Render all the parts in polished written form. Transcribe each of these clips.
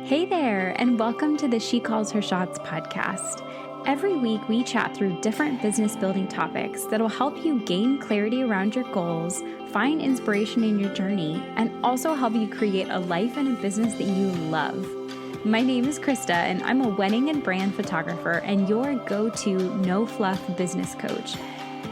Hey there, and welcome to the She Calls Her Shots podcast. Every week, we chat through different business building topics that will help you gain clarity around your goals, find inspiration in your journey, and also help you create a life and a business that you love. My name is Krista, and I'm a wedding and brand photographer and your go-to no-fluff business coach.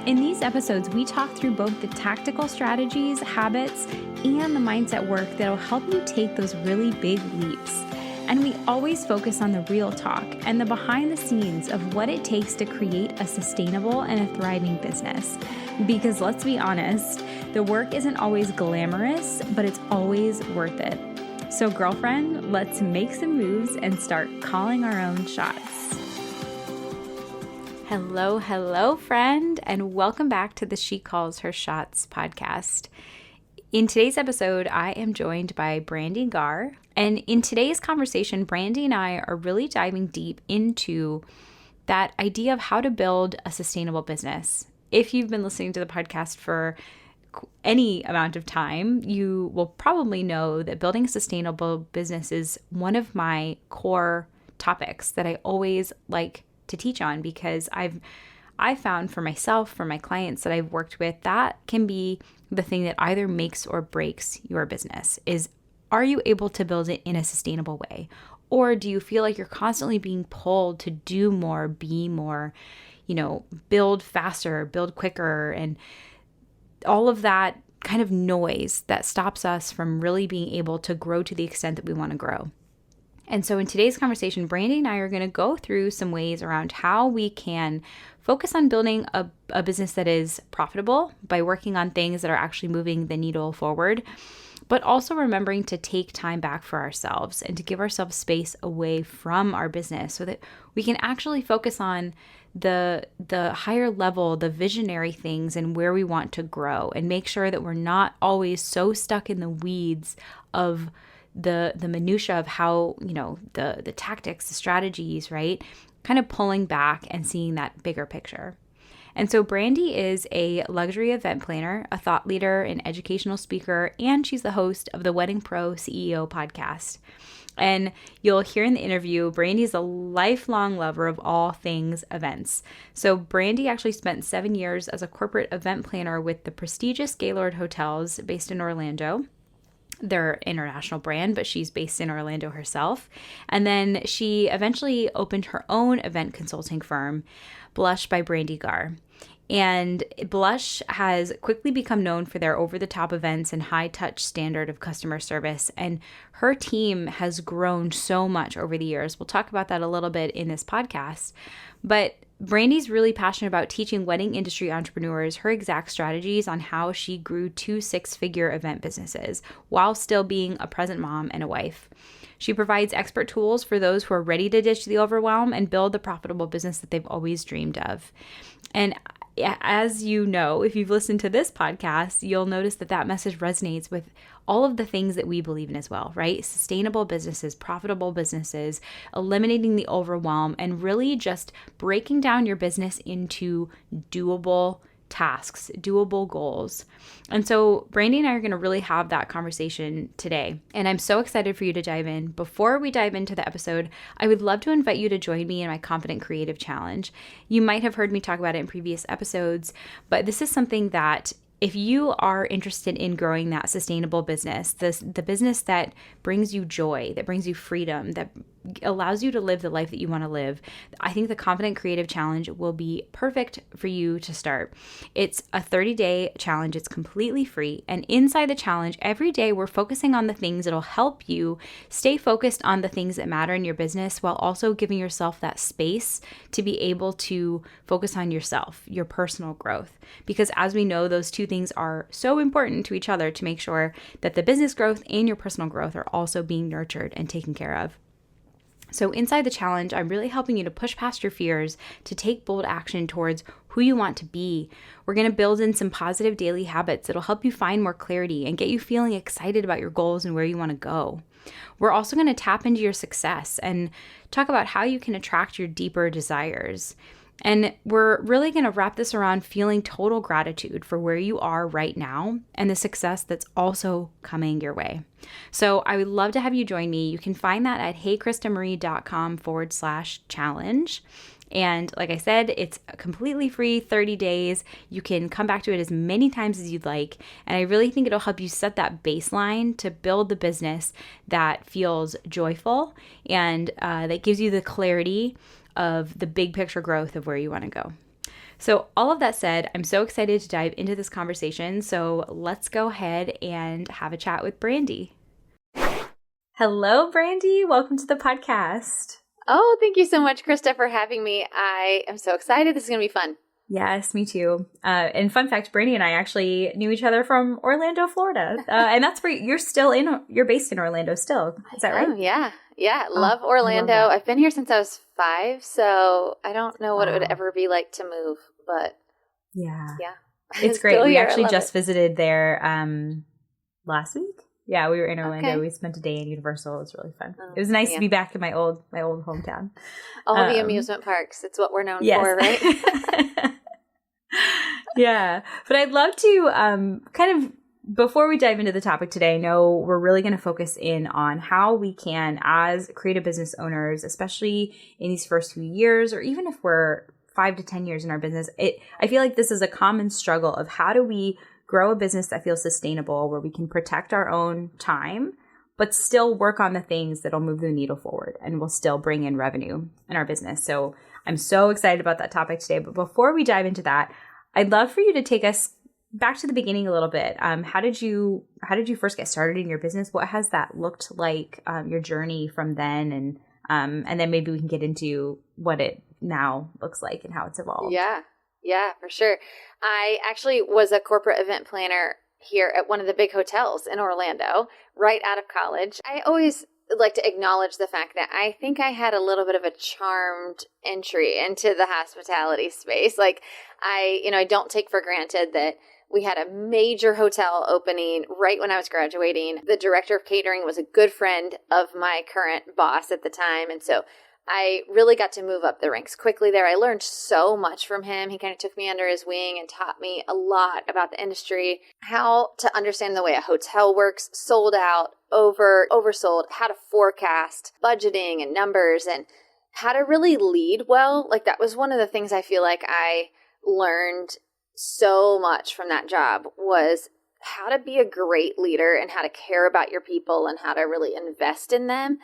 In these episodes, we talk through both the tactical strategies, habits, and the mindset work that will help you take those really big leaps. And we always focus on the real talk and the behind the scenes of what it takes to create a sustainable and a thriving business. Because let's be honest, the work isn't always glamorous, but it's always worth it. So girlfriend, let's make some moves and start calling our own shots. Hello, friend, and welcome back to the She Calls Her Shots podcast. In today's episode, I am joined by Brandee Gaar. And in today's conversation, Brandee and I are really diving deep into that idea of how to build a sustainable business. If you've been listening to the podcast for any amount of time, you will probably know that building a sustainable business is one of my core topics that I always like to teach on, because I found for myself, for my clients that I've worked with, that can be the thing that either makes or breaks your business. Is, are you able to build it in a sustainable way? Or do you feel like you're constantly being pulled to do more, be more, build faster, build quicker, and all of that kind of noise that stops us from really being able to grow to the extent that we want to grow? And so in today's conversation, Brandee and I are going to go through some ways around how we can focus on building a business that is profitable by working on things that are actually moving the needle forward, but also remembering to take time back for ourselves and to give ourselves space away from our business so that we can actually focus on the higher level, the visionary things and where we want to grow, and make sure that we're not always so stuck in the weeds of the minutia of how, the tactics, the strategies, right? Kind of pulling back and seeing that bigger picture. And so Brandee is a luxury event planner, a thought leader, an educational speaker, and she's the host of the Wedding Pro CEO podcast. And you'll hear in the interview, Brandee is a lifelong lover of all things events. So Brandee actually spent 7 years as a corporate event planner with the prestigious Gaylord Hotels based in Orlando. They're an international brand, but she's based in Orlando herself. And then she eventually opened her own event consulting firm, Blush by Brandee Gaar. And Blush has quickly become known for their over-the-top events and high-touch standard of customer service. And her team has grown so much over the years. We'll talk about that a little bit in this podcast. But Brandee's really passionate about teaching wedding industry entrepreneurs her exact strategies on how she grew 2 six-figure event businesses while still being a present mom and a wife. She provides expert tools for those who are ready to ditch the overwhelm and build the profitable business that they've always dreamed of. And as you know, if you've listened to this podcast, you'll notice that message resonates with all of the things that we believe in as well, right? Sustainable businesses, profitable businesses, eliminating the overwhelm, and really just breaking down your business into doable tasks, doable goals. And so Brandee and I are going to really have that conversation today. And I'm so excited for you to dive in. Before we dive into the episode, I would love to invite you to join me in my Confident Creative Challenge. You might have heard me talk about it in previous episodes, but this is something that if you are interested in growing that sustainable business, the business that brings you joy, that brings you freedom, that allows you to live the life that you want to live, I think the Confident Creative Challenge will be perfect for you to start. It's a 30-day challenge. It's completely free. And inside the challenge, every day we're focusing on the things that'll help you stay focused on the things that matter in your business while also giving yourself that space to be able to focus on yourself, your personal growth. Because as we know, those two things are so important to each other to make sure that the business growth and your personal growth are also being nurtured and taken care of. So inside the challenge, I'm really helping you to push past your fears, to take bold action towards who you want to be. We're going to build in some positive daily habits that'll help you find more clarity and get you feeling excited about your goals and where you want to go. We're also going to tap into your success and talk about how you can attract your deeper desires. And we're really going to wrap this around feeling total gratitude for where you are right now and the success that's also coming your way. So I would love to have you join me. You can find that at heykristamarie.com/challenge. And like I said, it's completely free, 30 days. You can come back to it as many times as you'd like. And I really think it'll help you set that baseline to build the business that feels joyful and that gives you the clarity of the big picture growth of where you want to go. So all of that said, I'm so excited to dive into this conversation. So let's go ahead and have a chat with Brandee. Hello, Brandee. Welcome to the podcast. Oh, thank you so much, Krista, for having me. I am so excited. This is going to be fun. Yes, me too. And fun fact, Brandee and I actually knew each other from Orlando, Florida. And that's where you're based in Orlando still. Is that right? Yeah. Love Orlando. I've been here since I was 5, so I don't know what it would ever be like to move, but yeah. It's great. We actually just visited there last week. Yeah, we were in Orlando. Okay. We spent a day in Universal. It was really fun. It was nice to be back in my old hometown. All the amusement parks. It's what we're known for, right? Yeah. But I'd love to kind of, before we dive into the topic today, I know we're really going to focus in on how we can, as creative business owners, especially in these first few years, or even if we're 5 to 10 years in our business, I feel like this is a common struggle of how do we grow a business that feels sustainable, where we can protect our own time, but still work on the things that'll move the needle forward and will still bring in revenue in our business. So I'm so excited about that topic today. But before we dive into that, I'd love for you to take us back to the beginning a little bit. How did you first get started in your business? What has that looked like, your journey from then? And then maybe we can get into what it now looks like and how it's evolved. Yeah, for sure. I actually was a corporate event planner here at one of the big hotels in Orlando right out of college. I always like to acknowledge the fact that I think I had a little bit of a charmed entry into the hospitality space. Like I don't take for granted that we had a major hotel opening right when I was graduating. The director of catering was a good friend of my current boss at the time. And so I really got to move up the ranks quickly there. I learned so much from him. He kind of took me under his wing and taught me a lot about the industry, how to understand the way a hotel works, sold out, oversold, how to forecast, budgeting and numbers, and how to really lead well. Like that was one of the things I feel like I learned so much from that job, was how to be a great leader and how to care about your people and how to really invest in them.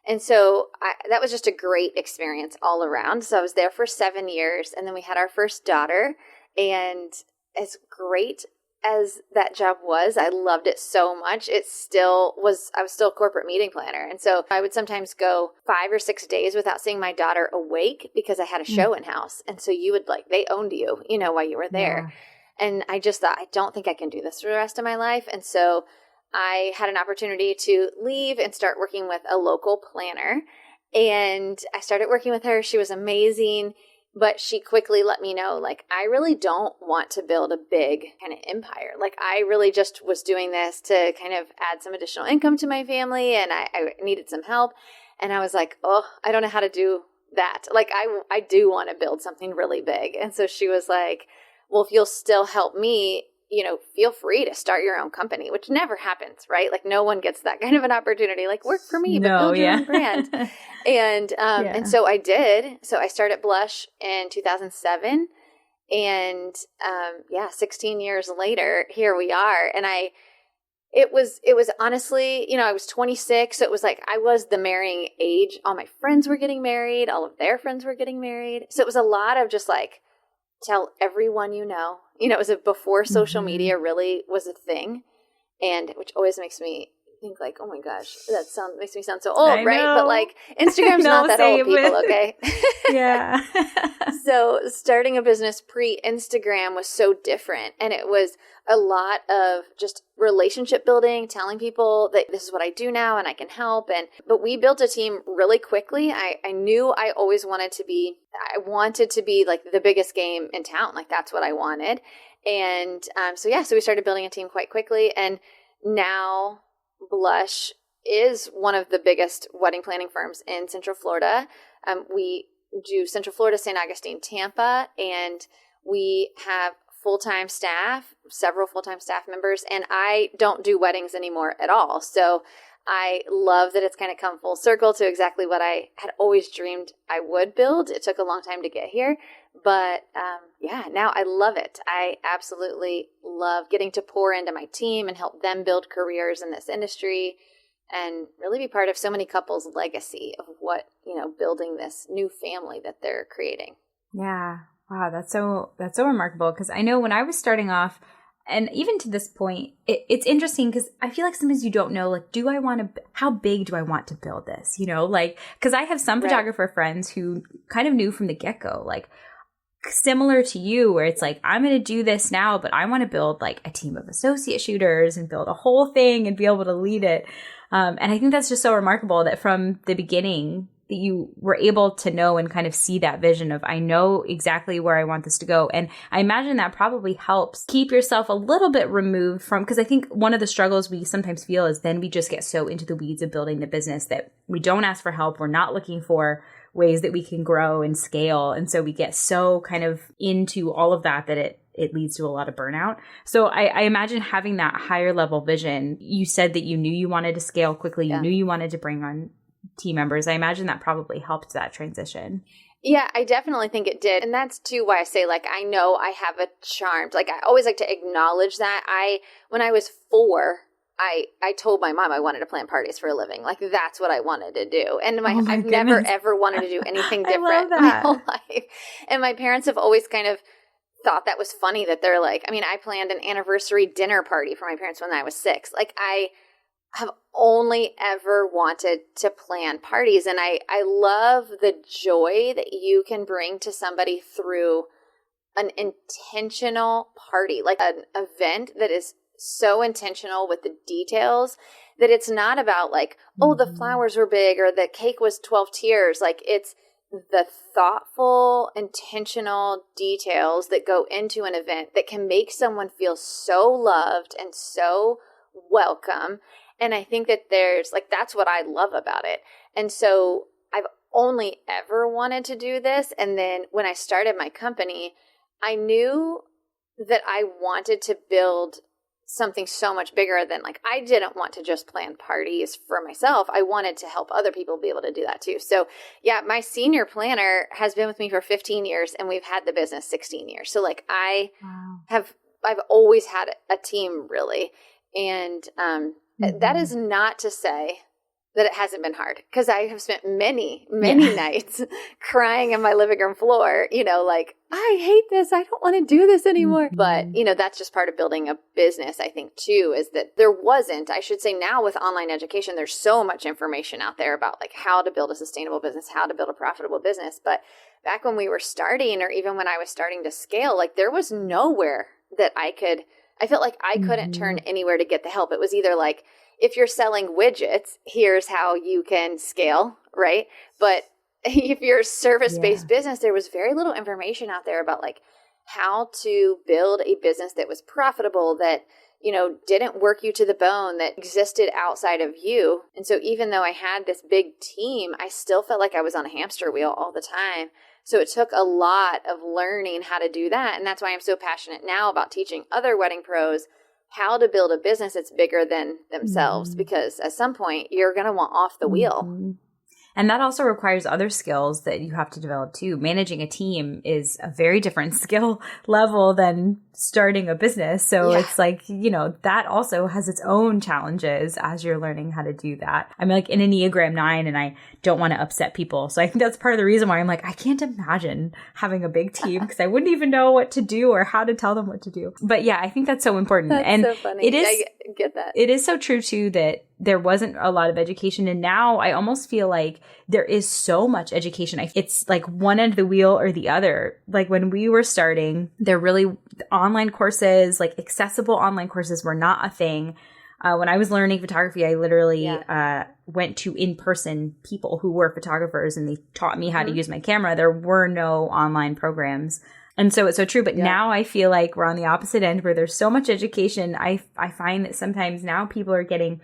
And so that was just a great experience all around. So I was there for 7 years, and then we had our first daughter. And as great as that job was, I loved it so much. I was still a corporate meeting planner. And so I would sometimes go 5 or 6 days without seeing my daughter awake because I had a show in house. And so they owned you, while you were there. Yeah. And I just thought, I don't think I can do this for the rest of my life. And so I had an opportunity to leave and start working with a local planner. And I started working with her. She was amazing, but she quickly let me know, I really don't want to build a big kind of empire. I really just was doing this to kind of add some additional income to my family, and I needed some help. And I was like, oh, I don't know how to do that. I do want to build something really big. And so she was like, well, if you'll still help me, feel free to start your own company, which never happens, right? No one gets that kind of an opportunity, work for me, but build your own brand. And so I did. So I started Blush in 2007, and 16 years later, here we are. And it was honestly, I was 26. So it was I was the marrying age. All my friends were getting married. All of their friends were getting married. So it was a lot of just tell everyone it was before social media really was a thing, and which always makes me think oh my gosh, makes me sound so old, right? But Instagram's not that old, people, okay? Yeah. So starting a business pre-Instagram was so different, and it was a lot of just relationship building, telling people that this is what I do now and I can help. But we built a team really quickly. I knew I always wanted to be the biggest game in town. That's what I wanted. And so we started building a team quite quickly. And now Blush is one of the biggest wedding planning firms in Central Florida. We do Central Florida, St. Augustine, Tampa, and we have full-time staff, several full-time staff members, and I don't do weddings anymore at all. So I love that it's kind of come full circle to exactly what I had always dreamed I would build. It took a long time to get here, but now I love it. I absolutely love getting to pour into my team and help them build careers in this industry and really be part of so many couples' legacy of what, building this new family that they're creating. Yeah. Wow. That's so remarkable. Because I know when I was starting off, and even to this point, it's interesting because I feel like sometimes you don't know, like, how big do I want to build this? Because I have some photographer friends who kind of knew from the get-go, like, similar to you, where it's like, I'm going to do this now, but I want to build like a team of associate shooters and build a whole thing and be able to lead it. And I think that's just so remarkable that from the beginning that you were able to know and kind of see that vision of, I know exactly where I want this to go. And I imagine that probably helps keep yourself a little bit removed from, because I think one of the struggles we sometimes feel is then we just get so into the weeds of building the business that we don't ask for help. We're not looking for ways that we can grow and scale. And so we get so kind of into all of that it leads to a lot of burnout. So I imagine having that higher level vision. You said that you knew you wanted to scale quickly. You knew you wanted to bring on team members. I imagine that probably helped that transition. Yeah, I definitely think it did. And that's too why I say, like, I know I have a charm. Like, I always like to acknowledge that. When I was 4, I told my mom I wanted to plan parties for a living. Like, that's what I wanted to do. And I've never, ever wanted to do anything different my whole life. And my parents have always kind of thought that was funny that they're like, I planned an anniversary dinner party for my parents when I was 6. Like, I have only ever wanted to plan parties. And I love the joy that you can bring to somebody through an intentional party, like an event that is so intentional with the details that it's not about like, oh, the flowers were big or the cake was 12 tiers. Like, it's the thoughtful, intentional details that go into an event that can make someone feel so loved and so welcome. And I think that that's what I love about it. And so I've only ever wanted to do this. And then when I started my company, I knew that I wanted to build something so much bigger than, like, I didn't want to just plan parties for myself. I wanted to help other people be able to do that too. So yeah, my senior planner has been with me for 15 years and we've had the business 16 years. So like I've always had a team really. And that is not to say that it hasn't been hard, because I have spent many nights crying on my living room floor, like, I hate this. I don't want to do this anymore. But, that's just part of building a business, I think, too, is that I should say now with online education, there's so much information out there about like how to build a sustainable business, how to build a profitable business. But back when we were starting, or even when I was starting to scale, like there was nowhere that I felt like I couldn't turn anywhere to get the help. It was either like, if you're selling widgets, here's how you can scale, right? But if you're a service-based business, there was very little information out there about like how to build a business that was profitable, that, didn't work you to the bone, that existed outside of you. And so even though I had this big team, I still felt like I was on a hamster wheel all the time. So it took a lot of learning how to do that. And that's why I'm so passionate now about teaching other wedding pros how to build a business that's bigger than themselves, because at some point you're going to want off the wheel. And that also requires other skills that you have to develop too. Managing a team is a very different skill level than starting a business. So it's like, that also has its own challenges as you're learning how to do that. I'm like in Enneagram 9 and I don't want to upset people. So I think that's part of the reason why I'm like, I can't imagine having a big team, because I wouldn't even know what to do or how to tell them what to do. But yeah, I think that's so important. That's so funny. I get that. It is so true too that there wasn't a lot of education. And now I almost feel like there is so much education. It's like one end of the wheel or the other. Like when we were starting, there really online courses, like accessible online courses were not a thing. When I was learning photography, I literally went to in-person people who were photographers and they taught me how to use my camera. There were no online programs. And so it's so true. But now I feel like we're on the opposite end where there's so much education. I find that sometimes now people are getting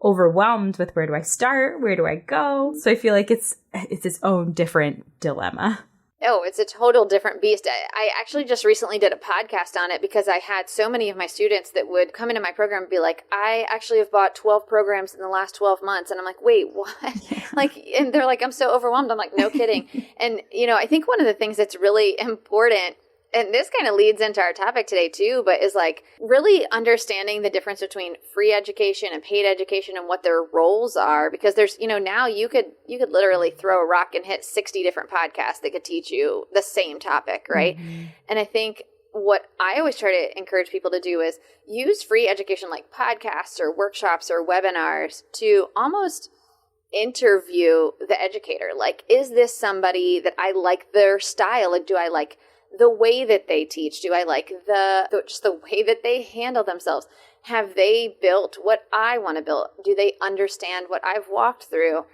overwhelmed with where do I start? Where do I go? So I feel like it's its own different dilemma. Oh, it's a total different beast. I actually just recently did a podcast on it because I had so many of my students that would come into my program and be like, I actually have bought 12 programs in the last 12 months. And I'm like, wait, what? Yeah. And they're like, I'm so overwhelmed. I'm like, no kidding. And, I think one of the things that's really important, and this kind of leads into our topic today too, but is like really understanding the difference between free education and paid education and what their roles are. Because there's, now you could literally throw a rock and hit 60 different podcasts that could teach you the same topic, right? Mm-hmm. And I think what I always try to encourage people to do is use free education like podcasts or workshops or webinars to almost interview the educator. Like, is this somebody that I like their style? Like, do I like the way that they teach? Do I like just the way that they handle themselves? Have they built what I want to build? Do they understand what I've walked through?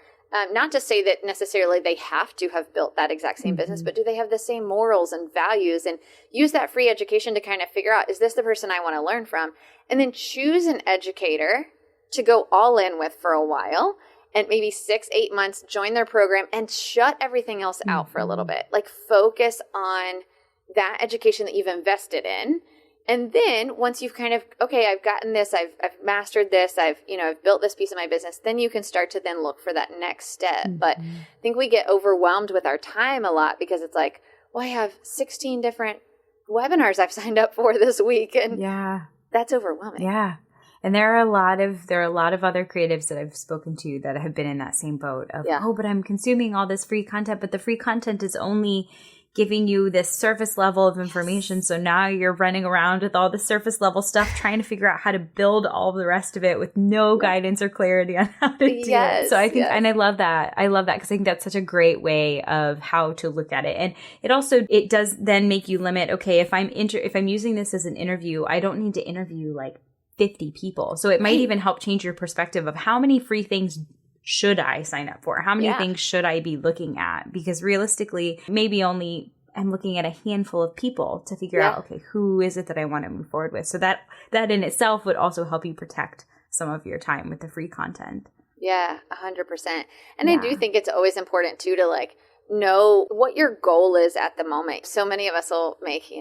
Not to say that necessarily they have to have built that exact same business, but do they have the same morals and values? And use that free education to kind of figure out, is this the person I want to learn from? And then choose an educator to go all in with for a while. And maybe 6-8 months, join their program and shut everything else out for a little bit. Like, focus on that education that you've invested in. And then once you've kind of, okay, I've gotten this, I've mastered this, I've built this piece of my business, then you can start to then look for that next step. Mm-hmm. But I think we get overwhelmed with our time a lot because it's like, well, I have 16 different webinars I've signed up for this week. And that's overwhelming. Yeah. And there are a lot of other creatives that I've spoken to that have been in that same boat of, oh, but I'm consuming all this free content, but the free content is only giving you this surface level of information. Yes. So now you're running around with all the surface level stuff, trying to figure out how to build all the rest of it with no guidance or clarity on how to do it. So I think, and I love that. I love that because I think that's such a great way of how to look at it. And it does then make you limit, okay, if I'm using this as an interview, I don't need to interview like 50 people. So it might even help change your perspective of how many free things should I sign up for? How many things should I be looking at? Because realistically, maybe only I'm looking at a handful of people to figure out, okay, who is it that I want to move forward with? So that in itself would also help you protect some of your time with the free content. Yeah, 100%. And I do think it's always important too to like know what your goal is at the moment. So many of us will make,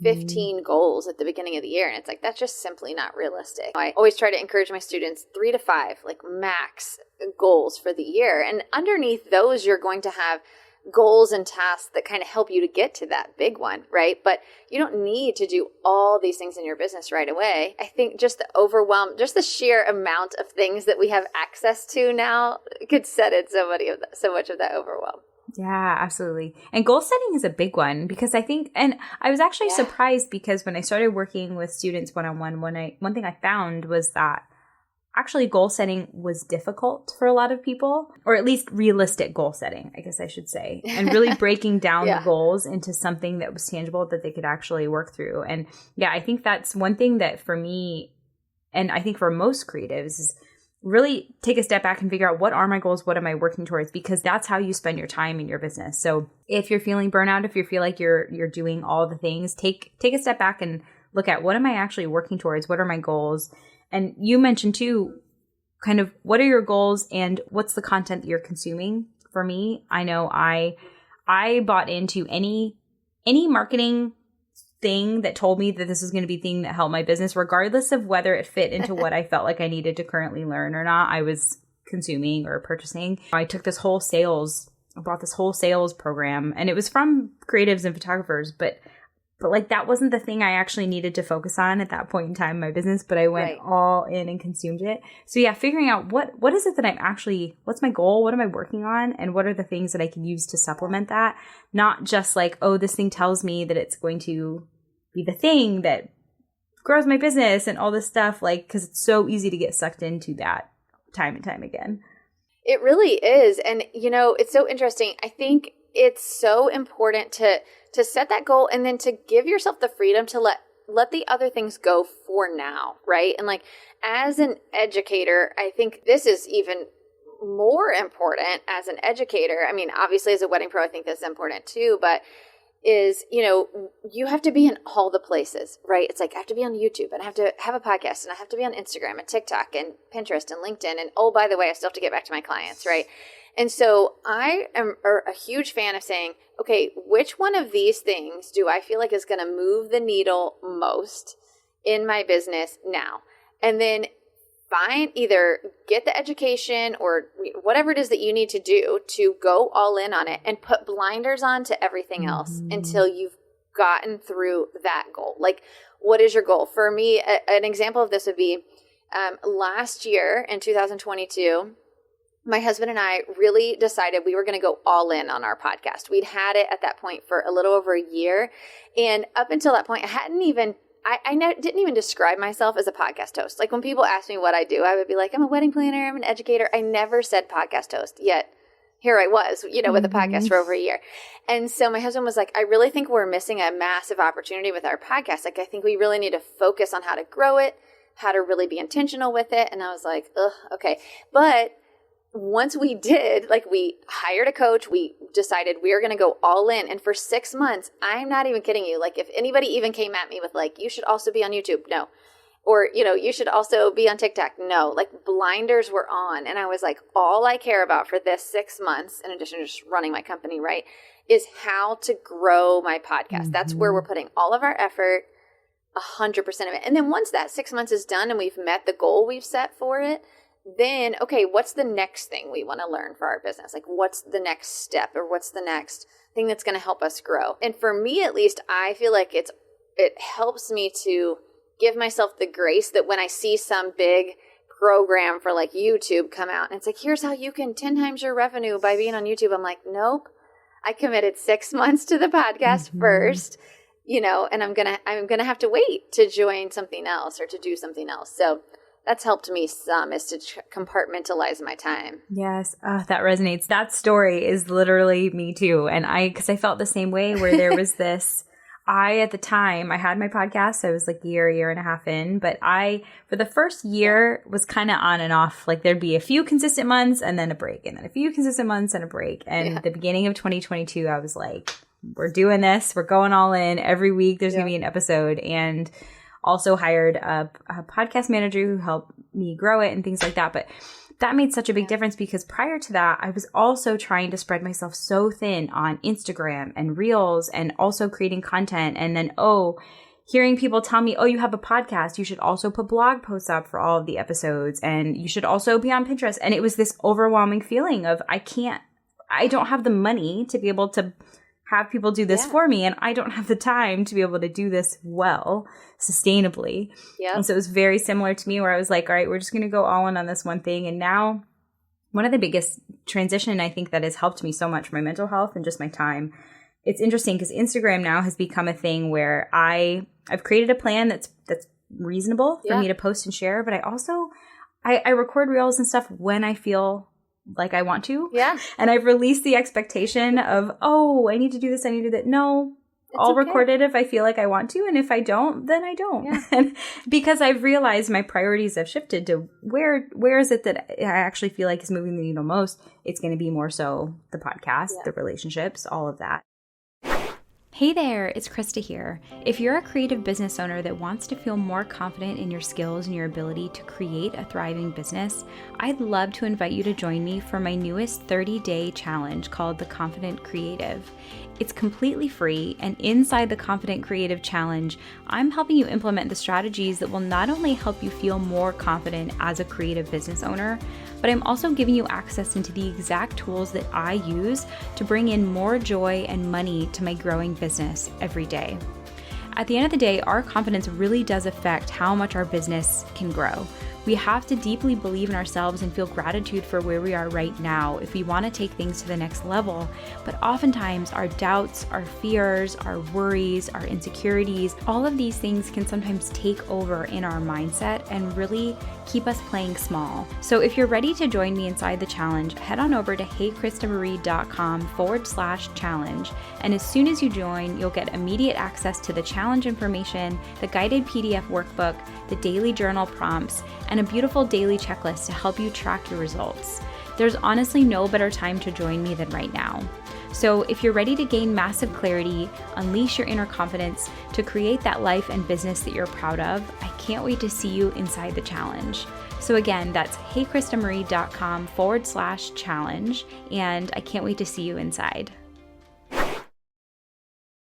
15 goals at the beginning of the year. And it's like, that's just simply not realistic. I always try to encourage my students 3 to 5, like max goals for the year. And underneath those, you're going to have goals and tasks that kind of help you to get to that big one, right? But you don't need to do all these things in your business right away. I think just the overwhelm, just the sheer amount of things that we have access to now could set in so much of that overwhelm. Yeah, absolutely. And goal setting is a big one because I think, and I was actually surprised because when I started working with students one-on-one, one thing I found was that actually goal setting was difficult for a lot of people, or at least realistic goal setting, I guess I should say, and really breaking down the goals into something that was tangible that they could actually work through. And I think that's one thing that for me, and I think for most creatives, is really take a step back and figure out what are my goals, what am I working towards, because that's how you spend your time in your business. So if you're feeling burnout, if you feel like you're doing all the things, take a step back and look at what am I actually working towards, what are my goals. And you mentioned too, kind of what are your goals and what's the content that you're consuming. For me, I know I bought into any marketing thing that told me that this was going to be the thing that helped my business, regardless of whether it fit into what I felt like I needed to currently learn or not. I was consuming or purchasing. I bought this whole sales program, and it was from creatives and photographers, but like that wasn't the thing I actually needed to focus on at that point in time in my business, but I went all in and consumed it. So figuring out what is it that what's my goal? What am I working on? And what are the things that I can use to supplement that? Not just like, oh, this thing tells me that it's going to be the thing that grows my business and all this stuff, like, because it's so easy to get sucked into that time and time again. It really is. And, it's so interesting. I think it's so important to set that goal and then to give yourself the freedom to let the other things go for now, right? And like, as an educator, I think this is even more important as an educator. I mean, obviously as a wedding pro, I think this is important too, but is, you have to be in all the places, right? It's like I have to be on YouTube and I have to have a podcast and I have to be on Instagram and TikTok and Pinterest and LinkedIn. And oh, by the way, I still have to get back to my clients, right? And so I am a huge fan of saying, okay, which one of these things do I feel like is going to move the needle most in my business now? And then either get the education or whatever it is that you need to do to go all in on it and put blinders on to everything else until you've gotten through that goal. Like, what is your goal? For me, an example of this would be last year in 2022, my husband and I really decided we were going to go all in on our podcast. We'd had it at that point for a little over a year. And up until that point, I didn't even describe myself as a podcast host. Like when people ask me what I do, I would be like, I'm a wedding planner, I'm an educator. I never said podcast host, yet here I was, with a podcast for over a year. And so my husband was like, I really think we're missing a massive opportunity with our podcast. Like I think we really need to focus on how to grow it, how to really be intentional with it. And I was like, okay. But once we did, like we hired a coach, we decided we are going to go all in. And for 6 months, I'm not even kidding you. Like if anybody even came at me with like, you should also be on YouTube. No. Or, you should also be on TikTok. No, like blinders were on. And I was like, all I care about for this 6 months, in addition to just running my company, right, is how to grow my podcast. That's where we're putting all of our effort, 100% of it. And then once that 6 months is done and we've met the goal we've set for it, then, okay, what's the next thing we want to learn for our business? Like, what's the next step or what's the next thing that's going to help us grow? And for me, at least, I feel like it helps me to give myself the grace that when I see some big program for like YouTube come out and it's like, here's how you can 10 times your revenue by being on YouTube. I'm like, nope, I committed 6 months to the podcast first, and I'm going to have to wait to join something else or to do something else. So that's helped me some, is to compartmentalize my time. Yes. That resonates. That story is literally me too. And because I felt the same way where there was this, at the time, I had my podcast. I was like a year and a half in, but for the first year was kind of on and off. Like there'd be a few consistent months and then a break and then a few consistent months and a break. And at the beginning of 2022, I was like, we're doing this. We're going all in. Every week there's going to be an episode. And also hired a podcast manager who helped me grow it and things like that. But that made such a big difference because prior to that, I was also trying to spread myself so thin on Instagram and Reels and also creating content. And then, hearing people tell me, you have a podcast, you should also put blog posts up for all of the episodes and you should also be on Pinterest. And it was this overwhelming feeling of I don't have the money to be able to have people do this for me, and I don't have the time to be able to do this well, sustainably. Yeah. And so it was very similar to me where I was like, all right, we're just going to go all in on this one thing. And now one of the biggest transition I think that has helped me so much for my mental health and just my time, it's interesting because Instagram now has become a thing where I've created a plan that's reasonable for me to post and share, but I also I record reels and stuff when I feel like I want to. Yeah. And I've released the expectation of, I need to do this, I need to do that. No, I'll record it if I feel like I want to. And if I don't, then I don't. Yeah. And because I've realized my priorities have shifted to where is it that I actually feel like is moving the needle most? It's going to be more so the podcast, the relationships, all of that. Hey there, it's Krista here. If you're a creative business owner that wants to feel more confident in your skills and your ability to create a thriving business, I'd love to invite you to join me for my newest 30-day challenge called The Confident Creative. It's completely free, and inside the Confident Creative Challenge, I'm helping you implement the strategies that will not only help you feel more confident as a creative business owner, but I'm also giving you access into the exact tools that I use to bring in more joy and money to my growing business every day. At the end of the day, our confidence really does affect how much our business can grow. We have to deeply believe in ourselves and feel gratitude for where we are right now if we want to take things to the next level. But oftentimes our doubts, our fears, our worries, our insecurities, all of these things can sometimes take over in our mindset and really keep us playing small. So if you're ready to join me inside the challenge, head on over to heykristamarie.com/challenge. And as soon as you join, you'll get immediate access to the challenge information, the guided PDF workbook, the daily journal prompts, and a beautiful daily checklist to help you track your results. There's honestly no better time to join me than right now. So if you're ready to gain massive clarity, unleash your inner confidence to create that life and business that you're proud of, I can't wait to see you inside the challenge. So again, that's heykristamarie.com/challenge, and I can't wait to see you inside.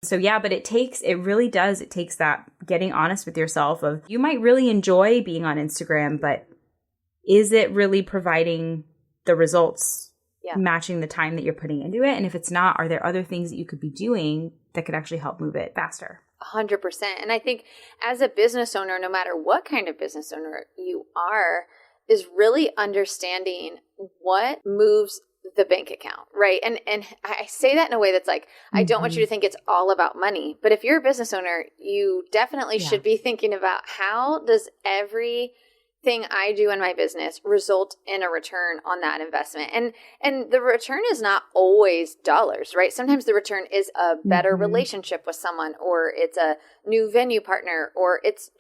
So yeah, but it really does take that getting honest with yourself of, you might really enjoy being on Instagram, but is it really providing the results matching the time that you're putting into it? And if it's not, are there other things that you could be doing that could actually help move it faster? 100%. And I think as a business owner, no matter what kind of business owner you are, is really understanding what moves the bank account, right? And I say that in a way that's like, I don't want you to think it's all about money. But if you're a business owner, you definitely should be thinking about, how does everything I do in my business result in a return on that investment? And the return is not always dollars, right? Sometimes the return is a better relationship with someone, or it's a new venue partner, or it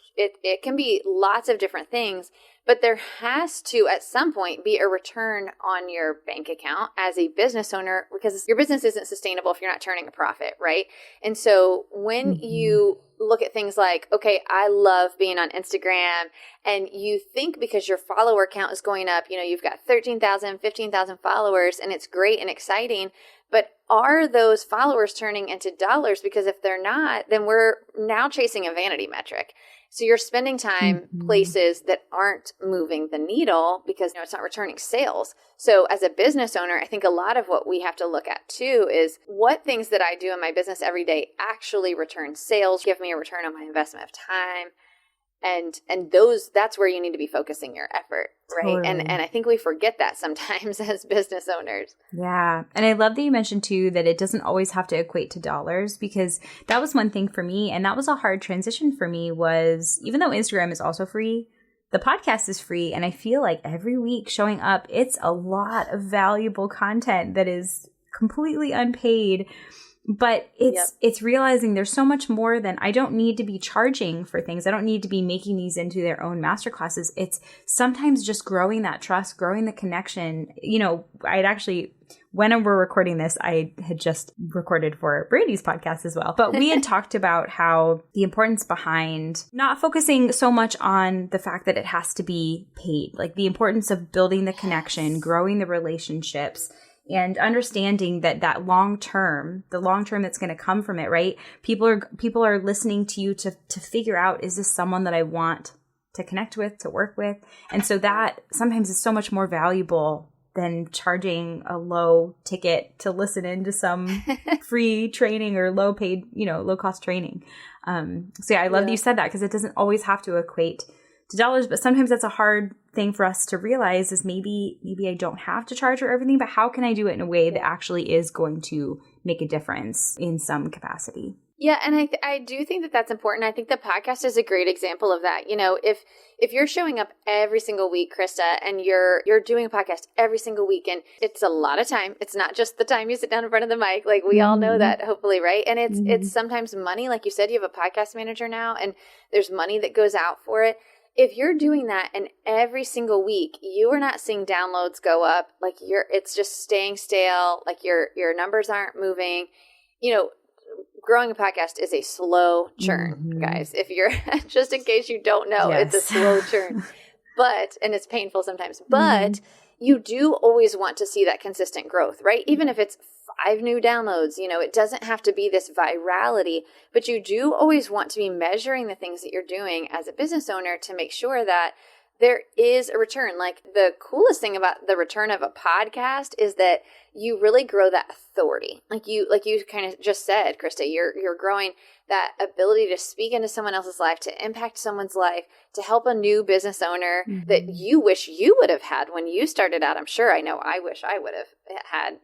can be lots of different things. But there has to, at some point, be a return on your bank account as a business owner, because your business isn't sustainable if you're not turning a profit, right? And so when you look at things like, okay, I love being on Instagram, and you think because your follower count is going up, you've got 13,000, 15,000 followers, and it's great and exciting, but are those followers turning into dollars? Because if they're not, then we're now chasing a vanity metric. So you're spending time places that aren't moving the needle because it's not returning sales. So as a business owner, I think a lot of what we have to look at too is, what things that I do in my business every day actually return sales, give me a return on my investment of time. And that's where you need to be focusing your effort, right? Totally. And I think we forget that sometimes as business owners. Yeah. And I love that you mentioned too that it doesn't always have to equate to dollars, because that was one thing for me, and that was a hard transition for me, was even though Instagram is also free, the podcast is free, and I feel like every week showing up, it's a lot of valuable content that is completely unpaid. But it's realizing there's so much more than, I don't need to be charging for things. I don't need to be making these into their own masterclasses. It's sometimes just growing that trust, growing the connection. I'd actually, when we're recording this, I had just recorded for Brandee's podcast as well. But we had talked about how the importance behind not focusing so much on the fact that it has to be paid, like the importance of building the connection, growing the relationships, and understanding that the long term that's going to come from it, right? People are listening to you to figure out, is this someone that I want to connect with, to work with? And so that sometimes is so much more valuable than charging a low ticket to listen into some free training or low paid, low cost training. So yeah, I love that you said that, because it doesn't always have to equate to dollars, but sometimes that's a hard thing for us to realize, is maybe I don't have to charge for everything, but how can I do it in a way that actually is going to make a difference in some capacity? Yeah, and I do think that that's important. I think the podcast is a great example of that. If you're showing up every single week, Krista, and you're doing a podcast every single week, and it's a lot of time. It's not just the time you sit down in front of the mic. Like, we all know that, hopefully, right? And it's sometimes money. Like you said, you have a podcast manager now, and there's money that goes out for it. If you're doing that, and every single week you are not seeing downloads go up, like it's just staying stale, like your numbers aren't moving, growing a podcast is a slow churn, guys. If you're, just in case you don't know, it's a slow churn, and it's painful sometimes, but you do always want to see that consistent growth, right? Even if it's 5 new downloads, it doesn't have to be this virality, but you do always want to be measuring the things that you're doing as a business owner to make sure that there is a return. Like, the coolest thing about the return of a podcast is that you really grow that authority. Like you kind of just said, Krista, you're growing that ability to speak into someone else's life, to impact someone's life, to help a new business owner that you wish you would have had when you started out. I'm sure, I know, I wish I would have had,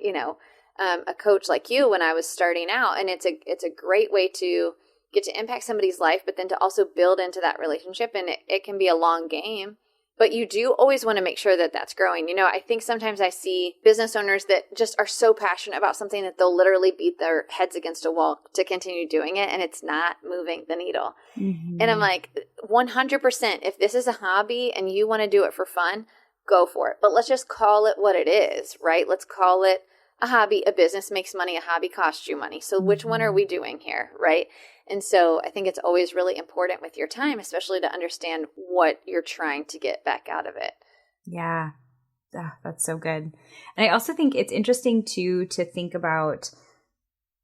a coach like you when I was starting out. And it's a great way to get to impact somebody's life, but then to also build into that relationship. And it can be a long game, but you do always want to make sure that that's growing. I think sometimes I see business owners that just are so passionate about something that they'll literally beat their heads against a wall to continue doing it, and it's not moving the needle. And I'm like, 100%, if this is a hobby and you want to do it for fun, go for it. But let's just call it what it is, right? Let's call it a business makes money, a hobby costs you money. So which one are we doing here, right? And so I think it's always really important with your time, especially to understand what you're trying to get back out of it. Yeah. That's so good. And I also think it's interesting too to think about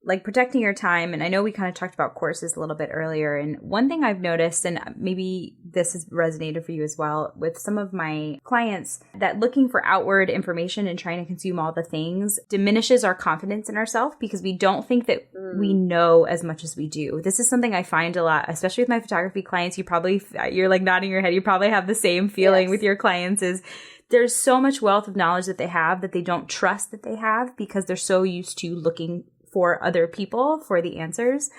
like protecting your time. And I know we kind of talked about courses a little bit earlier. And one thing I've noticed, and maybe this has resonated for you as well with some of my clients, that looking for outward information and trying to consume all the things diminishes our confidence in ourselves because we don't think that we know as much as we do. This is something I find a lot, especially with my photography clients. You're like nodding your head. You probably have the same feeling with your clients is there's so much wealth of knowledge that they have that they don't trust that they have because they're so used to looking for other people for the answers.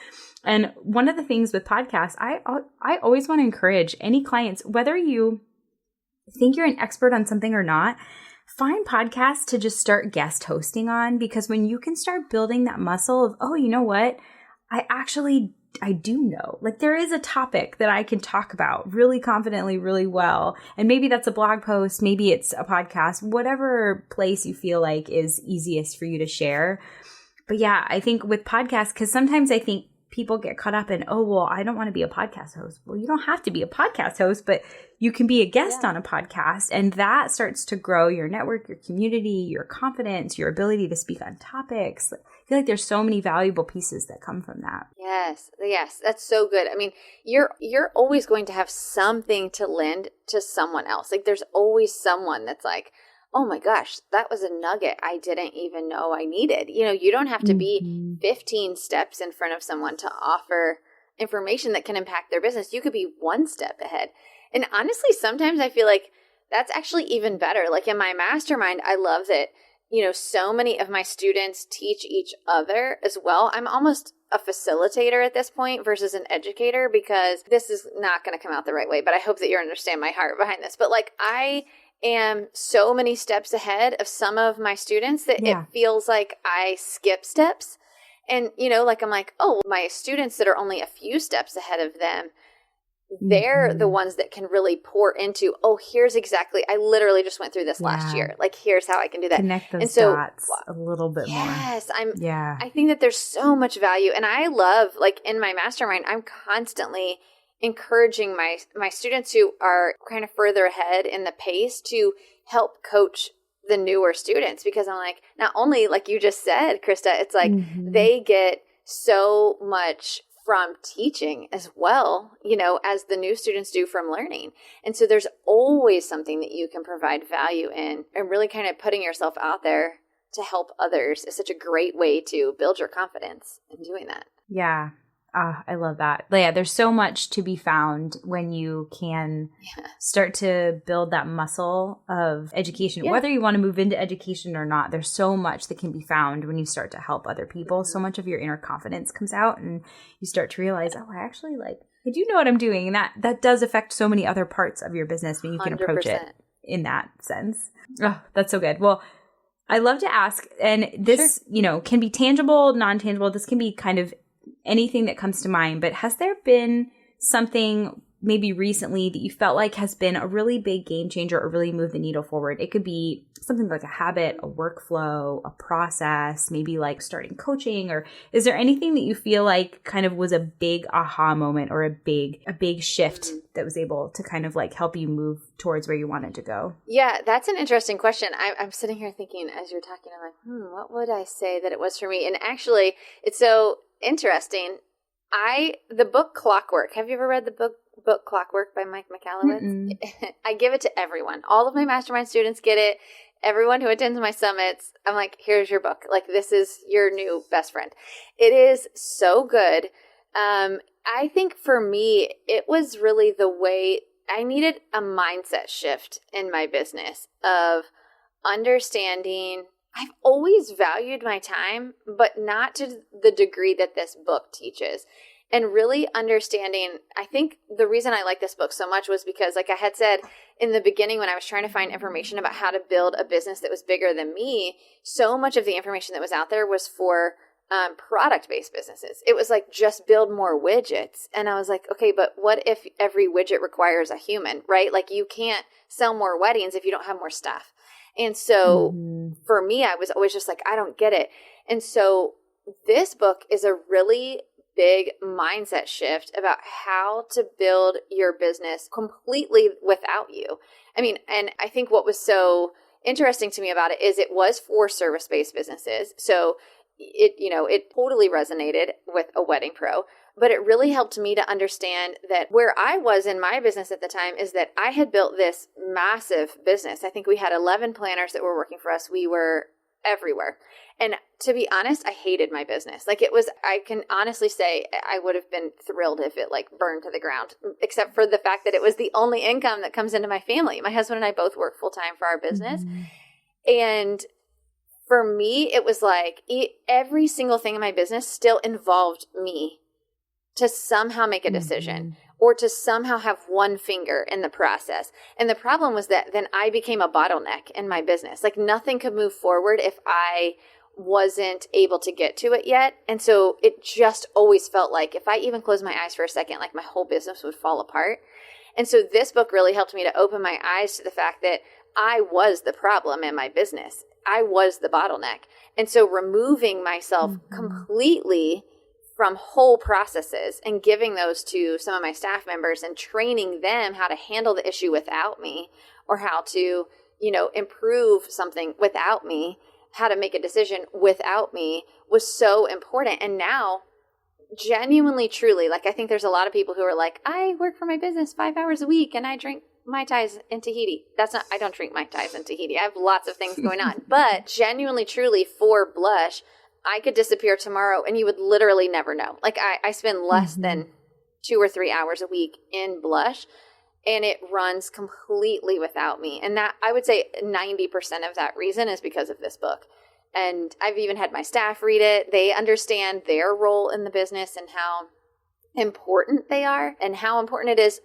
And one of the things with podcasts, I always want to encourage any clients, whether you think you're an expert on something or not, find podcasts to just start guest hosting on, because when you can start building that muscle of, oh, you know what? I do know, like there is a topic that I can talk about really confidently, really well. And maybe that's a blog post, maybe it's a podcast, whatever place you feel like is easiest for you to share. But yeah, I think with podcasts, because sometimes I think people get caught up in, oh, well, I don't want to be a podcast host. Well, you don't have to be a podcast host, but you can be a guest on a podcast. And that starts to grow your network, your community, your confidence, your ability to speak on topics. I feel like there's so many valuable pieces that come from that. Yes, that's so good. I mean, you're always going to have something to lend to someone else. Like there's always someone that's like, oh my gosh, that was a nugget I didn't even know I needed. You know, you don't have to be 15 steps in front of someone to offer information that can impact their business. You could be one step ahead. And honestly, sometimes I feel like that's actually even better. Like in my mastermind, I love that, you know, so many of my students teach each other as well. I'm almost a facilitator at this point versus an educator, because this is not going to come out the right way, but I hope that you understand my heart behind this. But like I am so many steps ahead of some of my students that it feels like I skip steps. And, you know, like I'm like, oh, my students that are only a few steps ahead of them, they're the ones that can really pour into, oh, here's exactly, I literally just went through this last year. Like, here's how I can do that. Connect those dots a little bit more. Yes. I think that there's so much value. And I love, like in my mastermind, I'm constantly encouraging my students who are kind of further ahead in the pace to help coach the newer students, because I'm like, not only like you just said, Krista, it's like they get so much from teaching as well, you know, as the new students do from learning. And so there's always something that you can provide value in, and really kind of putting yourself out there to help others is such a great way to build your confidence in doing that. Yeah. I love that. Yeah, there's so much to be found when you can start to build that muscle of education. Whether you want to move into education or not, there's so much that can be found when you start to help other people. So much of your inner confidence comes out, and you start to realize, oh, I do know what I'm doing. And that does affect so many other parts of your business when you can approach 100%. It in that sense. Oh, that's so good. Well, I love to ask, and this, you know, can be tangible, non-tangible. This can be kind of anything that comes to mind, but has there been something maybe recently that you felt like has been a really big game changer or really moved the needle forward? It could be something like a habit, a workflow, a process, maybe like starting coaching, or is there anything that you feel like kind of was a big aha moment or a big shift that was able to kind of like help you move towards where you wanted to go? Yeah, that's an interesting question. I'm sitting here thinking as you're talking, I'm like, what would I say that it was for me? And actually, it's so interesting. The book Clockwork. Have you ever read the book Clockwork by Mike Michalowicz? I give it to everyone. All of my mastermind students get it. Everyone who attends my summits, I'm like, here's your book. Like, this is your new best friend. It is so good. I think for me, it was really the way I needed a mindset shift in my business of understanding I've always valued my time, but not to the degree that this book teaches. And really understanding, I think the reason I like this book so much was because, like I had said in the beginning, when I was trying to find information about how to build a business that was bigger than me, so much of the information that was out there was for product-based businesses. It was like, just build more widgets. And I was like, okay, but what if every widget requires a human, right? Like, you can't sell more weddings if you don't have more stuff. And so for me, I was always just like, I don't get it. And so this book is a really big mindset shift about how to build your business completely without you. I mean, and I think what was so interesting to me about it is it was for service-based businesses. So it totally resonated with a wedding pro, but it really helped me to understand that where I was in my business at the time is that I had built this massive business. I think we had 11 planners that were working for us. We were everywhere. And to be honest, I hated my business. Like I can honestly say I would have been thrilled if it like burned to the ground, except for the fact that it was the only income that comes into my family. My husband and I both work full time for our business. And for me, it was like every single thing in my business still involved me to somehow make a decision or to somehow have one finger in the process. And the problem was that then I became a bottleneck in my business. Like nothing could move forward if I wasn't able to get to it yet. And so it just always felt like if I even closed my eyes for a second, like my whole business would fall apart. And so this book really helped me to open my eyes to the fact that I was the problem in my business. I was the bottleneck. And so removing myself completely from whole processes and giving those to some of my staff members and training them how to handle the issue without me or how to, improve something without me, how to make a decision without me was so important. And now genuinely, truly, like I think there's a lot of people who are like, I work for my business 5 hours a week and I drink Mai Tais and Tahiti. I don't drink Mai Tais and Tahiti. I have lots of things going on. But genuinely, truly, for Blush, I could disappear tomorrow and you would literally never know. Like I spend less than 2 or 3 hours a week in Blush and it runs completely without me. And that I would say 90% of that reason is because of this book. And I've even had my staff read it. They understand their role in the business and how important they are and how important it is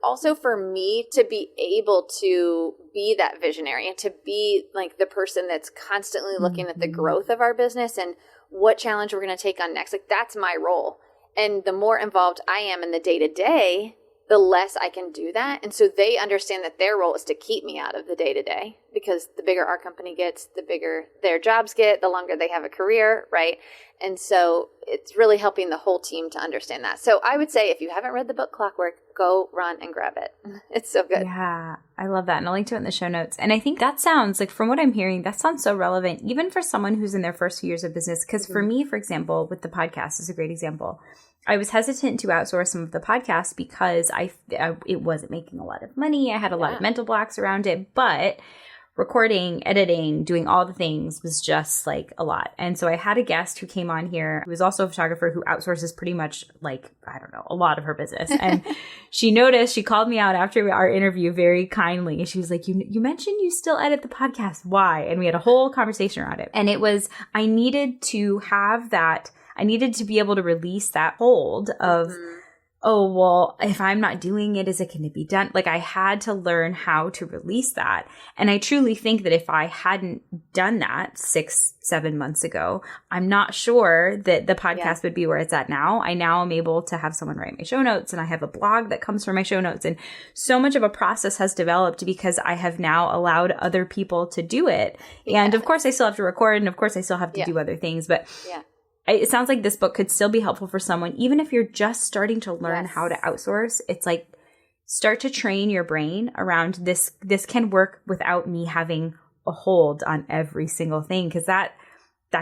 also for me to be able to be that visionary and to be like the person that's constantly looking at the growth of our business and what challenge we're going to take on next. Like that's my role. And the more involved I am in the day-to-day, the less I can do that. And so they understand that their role is to keep me out of the day-to-day because the bigger our company gets, the bigger their jobs get, the longer they have a career, right? And so it's really helping the whole team to understand that. So I would say if you haven't read the book Clockwork, go run and grab it. It's so good. Yeah, I love that. And I'll link to it in the show notes. And I think that sounds like, from what I'm hearing, that sounds so relevant, even for someone who's in their first few years of business. Because for me, for example, with the podcast is a great example. I was hesitant to outsource some of the podcasts because it wasn't making a lot of money. I had a lot of mental blocks around it, but recording, editing, doing all the things was just like a lot. And so I had a guest who came on here who was also a photographer who outsources pretty much like, I don't know, a lot of her business. And she called me out after our interview very kindly. She was like, you mentioned you still edit the podcast. Why? And we had a whole conversation around it. And it was, I needed to be able to release that hold of, oh, well, if I'm not doing it, is it going to be done? Like I had to learn how to release that. And I truly think that if I hadn't done that 6-7 months ago, I'm not sure that the podcast would be where it's at now. I now am able to have someone write my show notes and I have a blog that comes from my show notes. And so much of a process has developed because I have now allowed other people to do it. And of course I still have to record and of course I still have to do other things, but it sounds like this book could still be helpful for someone, even if you're just starting to learn how to outsource. It's like, start to train your brain around this. This can work without me having a hold on every single thing, because that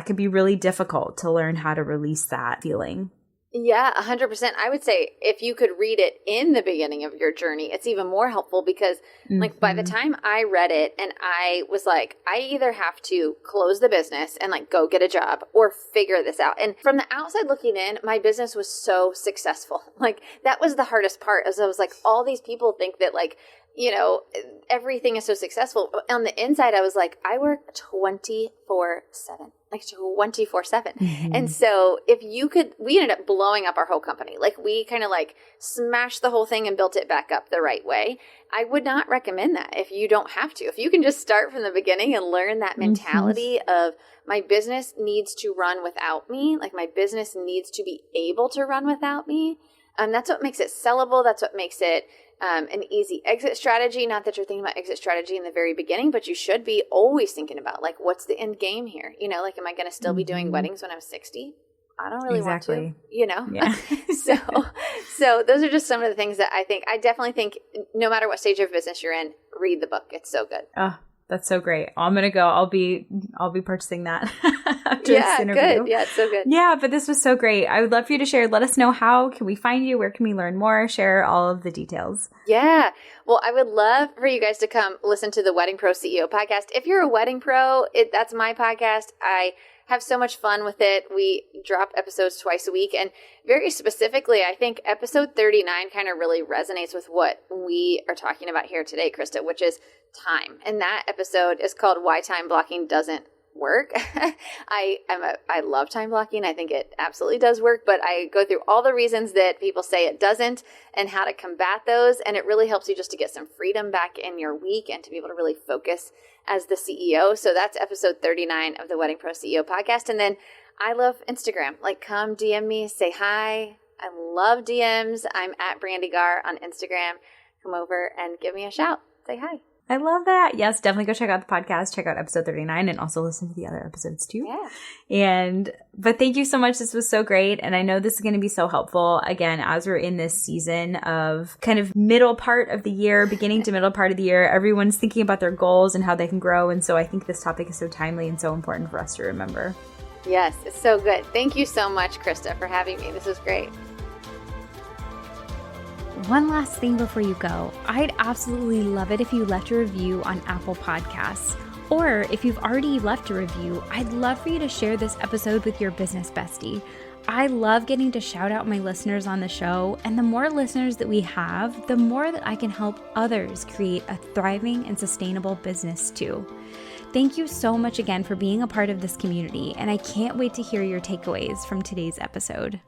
could be really difficult to learn how to release that feeling. Yeah, 100%. I would say if you could read it in the beginning of your journey, it's even more helpful because like by the time I read it and I was like, I either have to close the business and like go get a job or figure this out. And from the outside looking in, my business was so successful. Like that was the hardest part, as I was like, all these people think that like, everything is so successful. On the inside, I was like, I work 24/7. Like 24/7. And so we ended up blowing up our whole company. Like we kind of like smashed the whole thing and built it back up the right way. I would not recommend that if you don't have to. If you can just start from the beginning and learn that mentality of my business needs to run without me. Like my business needs to be able to run without me. That's what makes it sellable. That's what makes it an easy exit strategy. Not that you're thinking about exit strategy in the very beginning, but you should be always thinking about like, what's the end game here? You know, like, am I going to still be doing weddings when I'm 60? I don't really want to, you know? Yeah. So those are just some of the things that I definitely think no matter what stage of business you're in, read the book. It's so good. Oh, that's so great. I'm going to go. I'll be purchasing that after this interview. Good. Yeah, it's so good. Yeah, but this was so great. I would love for you to share. Let us know, how can we find you? Where can we learn more? Share all of the details. Yeah. Well, I would love for you guys to come listen to the Wedding Pro CEO podcast. If you're a wedding pro, that's my podcast. I have so much fun with it. We drop episodes twice a week. And very specifically, I think episode 39 kind of really resonates with what we are talking about here today, Krista, which is time. And that episode is called Why Time Blocking Doesn't Work. I love time blocking. I think it absolutely does work, but I go through all the reasons that people say it doesn't and how to combat those. And it really helps you just to get some freedom back in your week and to be able to really focus as the CEO. So that's episode 39 of the Wedding Pro CEO podcast. And then I love Instagram. Like, come DM me, say hi. I love DMs. I'm at Brandee Gaar on Instagram. Come over and give me a shout. Say hi. I love that. Yes, definitely go check out the podcast, check out episode 39, and also listen to the other episodes too. Yeah. But thank you so much. This was so great. And I know this is going to be so helpful, again, as we're in this season of kind of middle part of the year, beginning to middle part of the year, everyone's thinking about their goals and how they can grow. And so I think this topic is so timely and so important for us to remember. Yes, it's so good. Thank you so much, Krista, for having me. This was great. One last thing before you go. I'd absolutely love it if you left a review on Apple Podcasts. Or if you've already left a review, I'd love for you to share this episode with your business bestie. I love getting to shout out my listeners on the show, and the more listeners that we have, the more that I can help others create a thriving and sustainable business too. Thank you so much again for being a part of this community, and I can't wait to hear your takeaways from today's episode.